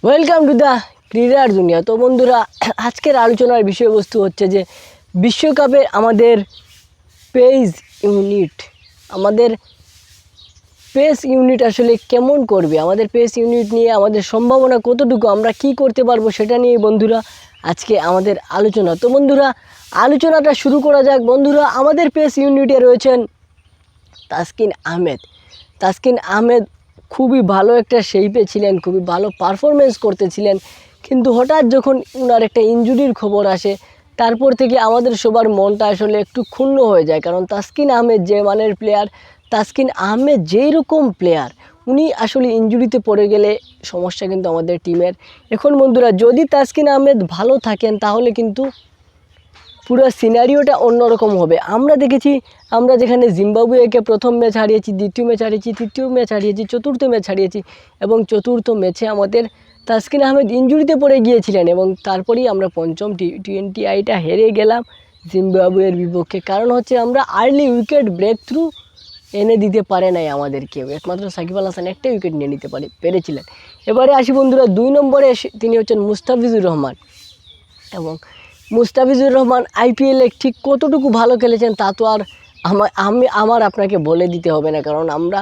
Welcome to the ক্রীড়ার দুনিয়া। তো বন্ধুরা, আজকের আলোচনার বিষয়বস্তু হচ্ছে যে বিশ্বকাপে আমাদের পেস ইউনিট আসলে কেমন করবে, আমাদের পেস ইউনিট নিয়ে আমাদের সম্ভাবনা কতটুকু, আমরা কি করতে পারবো সেটা নিয়ে বন্ধুরা আজকে আমাদের আলোচনা। তো বন্ধুরা, আলোচনাটা শুরু করা যাক। বন্ধুরা, আমাদের পেস ইউনিটে রয়েছেন তাসকিন আহমেদ খুবই ভালো একটা শেপে ছিলেন, খুবই ভালো পারফরমেন্স করতেছিলেন, কিন্তু হঠাৎ যখন ওনার একটা ইনজুরির খবর আসে তারপর থেকে আমাদের সবার মনটা আসলে একটু ক্ষুণ্ণ হয়ে যায়। কারণ তাসকিন আহমেদ যে মানের প্লেয়ার, তাসকিন আহমেদ যেই রকম প্লেয়ার, উনি আসলে ইনজুরিতে পড়ে গেলে সমস্যা কিন্তু আমাদের টিমের। এখন বন্ধুরা, যদি তাসকিন আহমেদ ভালো থাকেন তাহলে কিন্তু পুরো সিনারিওটা অন্যরকম হবে। আমরা দেখেছি, আমরা যেখানে জিম্বাবুয়েকে প্রথম ম্যাচ হারিয়েছি, দ্বিতীয় ম্যাচ হারিয়েছি, তৃতীয় ম্যাচ হারিয়েছি, চতুর্থ ম্যাচ হারিয়েছি এবং চতুর্থ ম্যাচে আমাদের তাসকিন আহমেদ ইনজুরিতে পড়ে গিয়েছিলেন এবং তারপরেই আমরা পঞ্চম টি20 হেরে গেলাম জিম্বাবুয়ের বিপক্ষে। কারণ হচ্ছে আমরা আর্লি উইকেট ব্রেক থ্রু এনে দিতে পারে নাই আমাদেরকে, একমাত্র সাকিব আল হাসান একটা উইকেট নিয়ে নিতে পেরেছিলেন। এবারে আসি বন্ধুরা, 2 নম্বরে তিনি হচ্ছেন মুস্তাফিজুর রহমান। এবং মুস্তাফিজুর রহমান আইপিএলে ঠিক কতটুকু ভালো খেলেছেন তা তো আর আমার আপনাকে বলে দিতে হবে না, কারণ আমরা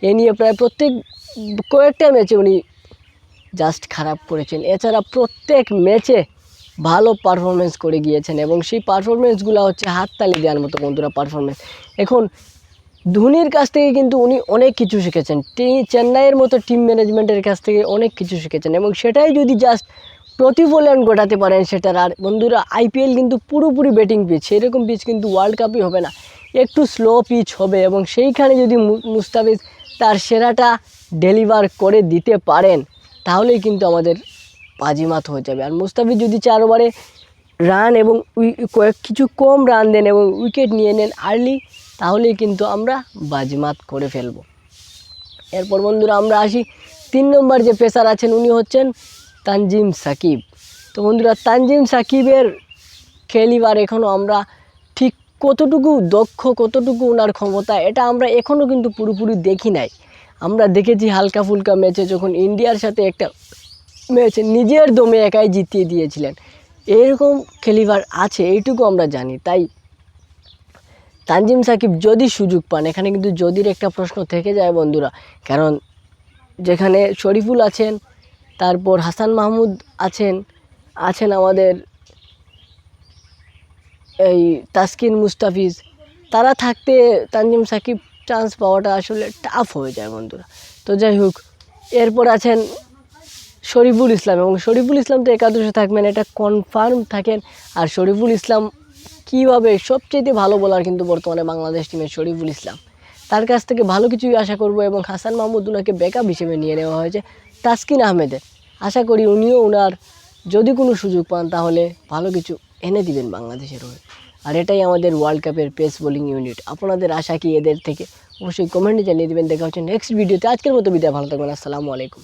এ নিয়ে প্রায় কয়েকটা ম্যাচে উনি জাস্ট খারাপ করেছেন। এছাড়া প্রত্যেক ম্যাচে ভালো পারফরমেন্স করে গিয়েছেন এবং সেই পারফরমেন্সগুলো হচ্ছে হাততালি দেওয়ার মতো বন্ধুরা পারফরমেন্স। এখন ধোনির কাছ থেকে কিন্তু উনি অনেক কিছু শিখেছেন, চেন্নাইয়ের মতো টিম ম্যানেজমেন্টের কাছ থেকে অনেক কিছু শিখেছেন এবং সেটাই যদি জাস্ট প্রতিফলন ঘটাতে পারেন সেটার। আর বন্ধুরা, আইপিএল কিন্তু পুরোপুরি ব্যাটিং পিচ, সেরকম পিচ কিন্তু ওয়ার্ল্ড কাপই হবে না, একটু স্লো পিচ হবে এবং সেইখানে যদি মুস্তাফিজ তার সেরাটা ডেলিভার করে দিতে পারেন তাহলেই কিন্তু আমাদের বাজিমাত হয়ে যাবে। আর মুস্তাফিজ যদি 4 ওভারে রান এবং কিছু কম রান দেন এবং উইকেট নিয়ে নেন আর্লি, তাহলেই কিন্তু আমরা বাজিমাত করে ফেলব। এরপর বন্ধুরা আমরা আসি 3 নম্বর যে পেসার আছেন উনি হচ্ছেন তানজিম সাকিব। তো বন্ধুরা, তানজিম সাকিবের খেলিবার এখনও আমরা ঠিক কতটুকু দক্ষ, কতটুকু ওনার ক্ষমতা, এটা আমরা এখনও কিন্তু পুরোপুরি দেখি নাই। আমরা দেখেছি হালকা ফুলকা ম্যাচে, যখন ইন্ডিয়ার সাথে একটা ম্যাচ নিজের দমে একাই জিতিয়ে দিয়েছিলেন। এরকম খেলিবার আছে, এইটুকু আমরা জানি। তাই তানজিম সাকিব যদি সুযোগ পান, এখানে কিন্তু যদির একটা প্রশ্ন থেকে যায় বন্ধুরা, কারণ যেখানে শরীফুল আছেন, তারপর হাসান মাহমুদ আছেন আমাদের এই তাসকিন, মুস্তাফিজ, তারা থাকতে তানজিম সাকিব চান্স পাওয়াটা আসলে টাফ হয়ে যায় বন্ধুরা। তো যাই হোক, এরপর আছেন শরীফুল ইসলাম এবং শরীফুল ইসলাম তো একাদশে থাকবেন, এটা কনফার্ম থাকেন। আর শরীফুল ইসলাম কীভাবে সবচেয়ে ভালো বোলার কিন্তু বর্তমানে বাংলাদেশ টিমের শরীফুল ইসলাম, তার কাছ থেকে ভালো কিছুই আশা করব। এবং হাসান মাহমুদ ওনাকে ব্যাকআপ হিসেবে নিয়ে নেওয়া হয়েছে তাসকিন আহমেদের। আশা করি উনিও ওনার যদি কোনো সুযোগ পান তাহলে ভালো কিছু এনে দিবেন বাংলাদেশের হয়ে। আর এটাই আমাদের ওয়ার্ল্ড কাপের পেস বোলিং ইউনিট। আপনাদের আশা কি এদের থেকে? অবশ্যই কমেন্টে জানিয়ে দেবেন। দেখা হচ্ছে নেক্সট ভিডিওতে। আজকের মতো বিদায়, ভালো থাকবেন, আসসালামু আলাইকুম।